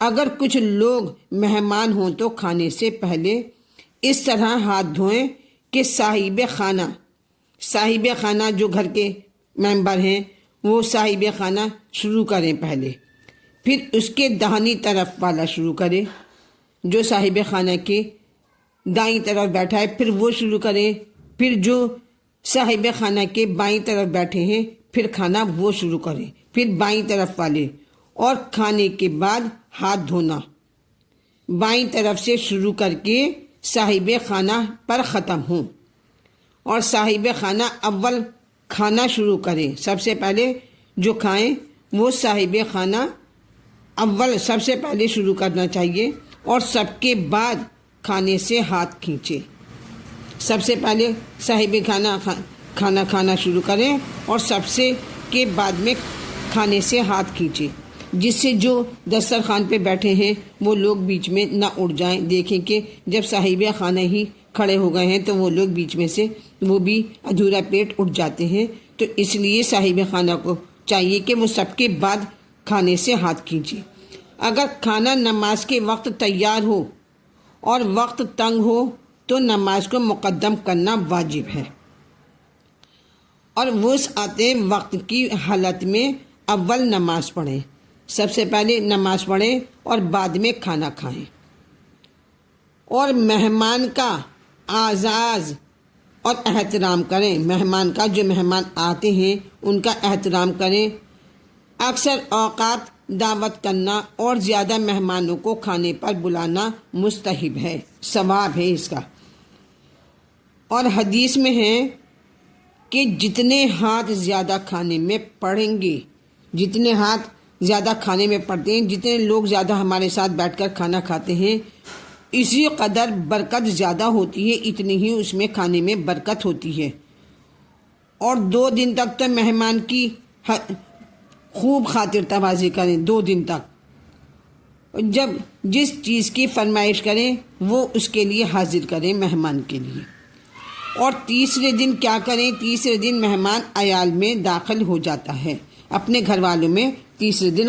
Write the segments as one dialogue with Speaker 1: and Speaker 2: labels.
Speaker 1: اگر کچھ لوگ مہمان ہوں تو کھانے سے پہلے اس طرح ہاتھ دھوئیں کہ صاحب خانہ جو گھر کے ممبر ہیں وہ صاحب خانہ شروع کریں پہلے، پھر اس کے داہنی طرف والا شروع کرے، جو صاحب خانہ کے دائیں طرف بیٹھا ہے پھر وہ شروع کرے، پھر جو صاحب خانہ کے بائیں طرف بیٹھے ہیں پھر کھانا وہ شروع کرے، پھر بائیں طرف والے، اور کھانے کے بعد ہاتھ دھونا بائیں طرف سے شروع کر کے صاحب خانہ پر ختم ہوں، اور صاحب خانہ اول کھانا شروع کرے۔ سب سے پہلے جو کھائیں وہ صاحب خانہ اول سب سے پہلے شروع کرنا چاہیے، اور سب کے بعد کھانے سے ہاتھ کھینچے۔ سب سے پہلے صاحب کھانا کھانا شروع کریں اور سب سے کے بعد میں کھانے سے ہاتھ کھینچے، جس سے جو دسترخوان پہ بیٹھے ہیں وہ لوگ بیچ میں نہ اڑ جائیں۔ دیکھیں کہ جب صاحب خانہ ہی کھڑے ہو گئے ہیں تو وہ لوگ بیچ میں سے وہ بھی ادھورا پیٹ اٹھ جاتے ہیں، تو اس لیے صاحب خانہ کو چاہیے کہ وہ سب کے بعد کھانے سے ہاتھ کھینچے۔ اگر کھانا نماز کے وقت تیار ہو اور وقت تنگ ہو تو نماز کو مقدم کرنا واجب ہے، اور وسعت وقت کی حالت میں اول نماز پڑھیں، سب سے پہلے نماز پڑھیں اور بعد میں کھانا کھائیں، اور مہمان کا اعزاز اور احترام کریں۔ مہمان کا جو مہمان آتے ہیں ان کا احترام کریں۔ اکثر اوقات دعوت کرنا اور زیادہ مہمانوں کو کھانے پر بلانا مستحب ہے، ثواب ہے اس کا۔ اور حدیث میں ہے کہ جتنے ہاتھ زیادہ کھانے میں پڑیں گے، جتنے ہاتھ زیادہ کھانے میں پڑتے ہیں، جتنے لوگ زیادہ ہمارے ساتھ بیٹھ کر کھانا کھاتے ہیں، اسی قدر برکت زیادہ ہوتی ہے، اتنی ہی اس میں کھانے میں برکت ہوتی ہے۔ اور 2 دن تک تو مہمان کی خوب خاطر توازی کریں، 2 دن تک جب جس چیز کی فرمائش کریں وہ اس کے لیے حاضر کریں مہمان کے لیے۔ اور تیسرے دن کیا کریں؟ تیسرے دن مہمان عیال میں داخل ہو جاتا ہے، اپنے گھر والوں میں تیسرے دن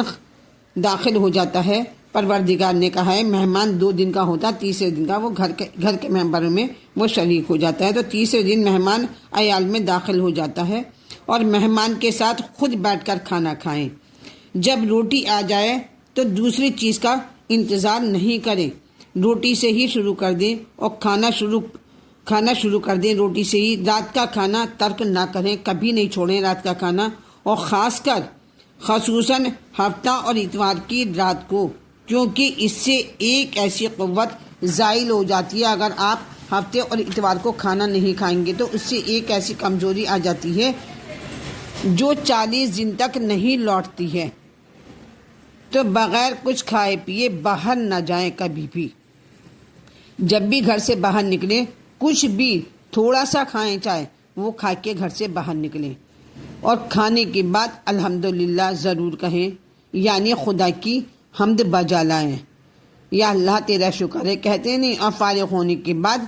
Speaker 1: داخل ہو جاتا ہے۔ پروردگار نے کہا ہے مہمان 2 دن کا ہوتا، تیسرے دن کا وہ گھر کے ممبروں میں وہ شریک ہو جاتا ہے، تو تیسرے دن مہمان عیال میں داخل ہو جاتا ہے۔ اور مہمان کے ساتھ خود بیٹھ کر کھانا کھائیں۔ جب روٹی آ جائے تو دوسری چیز کا انتظار نہیں کریں، روٹی سے ہی شروع کر دیں، اور کھانا شروع کر دیں روٹی سے ہی۔ رات کا کھانا ترک نہ کریں، کبھی نہیں چھوڑیں رات کا کھانا، اور خصوصاً ہفتہ اور اتوار کی رات کو، کیونکہ اس سے ایک ایسی قوت زائل ہو جاتی ہے۔ اگر آپ ہفتے اور اتوار کو کھانا نہیں کھائیں گے تو اس سے ایک ایسی کمزوری آ جاتی ہے جو 40 دن تک نہیں لوٹتی ہے۔ تو بغیر کچھ کھائے پیے باہر نہ جائیں کبھی بھی۔ جب بھی گھر سے باہر نکلیں کچھ بھی تھوڑا سا کھائیں، چاہے وہ کھا کے گھر سے باہر نکلیں، اور کھانے کے بعد الحمدللہ ضرور کہیں، یعنی خدا کی حمد بجا لائیں، یا اللہ تیرا شکر ہے کہتے نہیں، اور فارغ ہونے کے بعد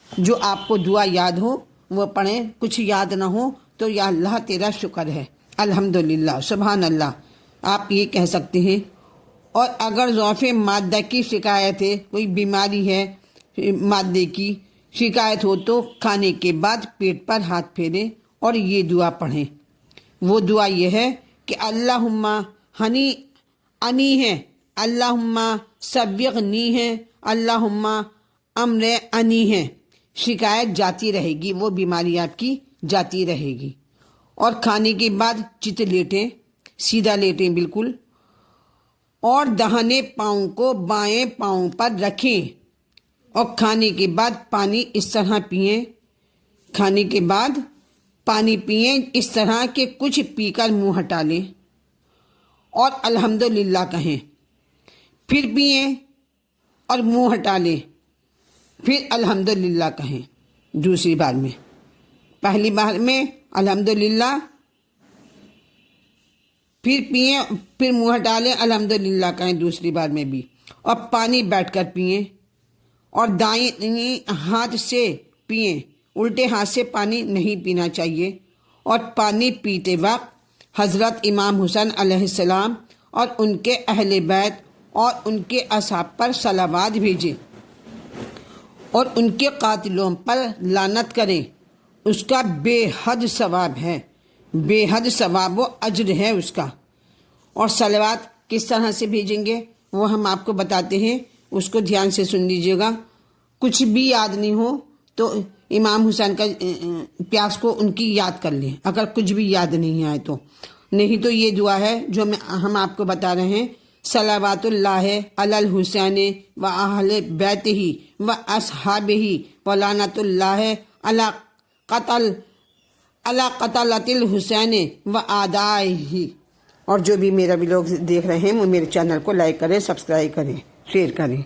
Speaker 1: جو آپ کو دعا یاد ہو وہ پڑھیں، کچھ یاد نہ ہو تو یا اللہ تیرا شکر ہے، الحمدللہ، سبحان اللہ، آپ یہ کہہ سکتے ہیں۔ اور اگر ضعف مادہ کی شکایت ہے، کوئی بیماری ہے مادے کی شکایت ہو تو کھانے کے بعد پیٹ پر ہاتھ پھیریں اور یہ دعا پڑھیں۔ وہ دعا یہ ہے کہ اللہم ہنی انی ہے، اللہم سبغنی ہے، اللہم امر انی ہے۔ شکایت جاتی رہے گی، وہ بیماری آپ کی جاتی رہے گی۔ اور کھانے کے بعد چت لیٹیں، سیدھا لیٹیں بالکل، اور داہنے پاؤں کو بائیں پاؤں پر رکھیں، اور کھانے کے بعد پانی اس طرح پئیں، کھانے کے بعد پانی پئیں اس طرح کہ کچھ پی کر منہ ہٹا لیں اور الحمدللہ کہیں، پھر پئیں اور منہ ہٹا لیں، پھر الحمدللہ کہیں دوسری بار میں۔ پہلی بار میں الحمدللہ، پھر پئیں، پھر منہ ہٹا لیں، الحمدللہ کہیں دوسری بار میں بھی، اور پانی بیٹھ کر پئیں، اور دائیں ہاتھ سے پئیں، الٹے ہاتھ سے پانی نہیں پینا چاہیے۔ اور پانی پیتے وقت حضرت امام حسین علیہ السلام اور ان کے اہل بیت اور ان کے اصحاب پر صلوات بھیجیں اور ان کے قاتلوں پر لعنت کریں، اس کا بے حد ثواب ہے، بے حد ثواب و اجر ہے اس کا۔ اور صلوات کس طرح سے بھیجیں گے وہ ہم آپ کو بتاتے ہیں، اس کو دھیان سے سن لیجیے گا۔ کچھ بھی یاد نہیں ہو تو امام حسین کا پیاس کو ان کی یاد کر لیں، اگر کچھ بھی یاد نہیں آئے تو، نہیں تو یہ دعا ہے جو ہم آپ کو بتا رہے ہیں، صلوات اللہ علی الحسین و اہل بیتہ و اصحابہ و لعنت اللہ علی قتلۃ الحسین و اعدائہ۔ اور جو بھی میرا بھی لوگ دیکھ رہے ہیں وہ میرے چینل کو لائک کریں، سبسکرائب کریں، شیئر کریں۔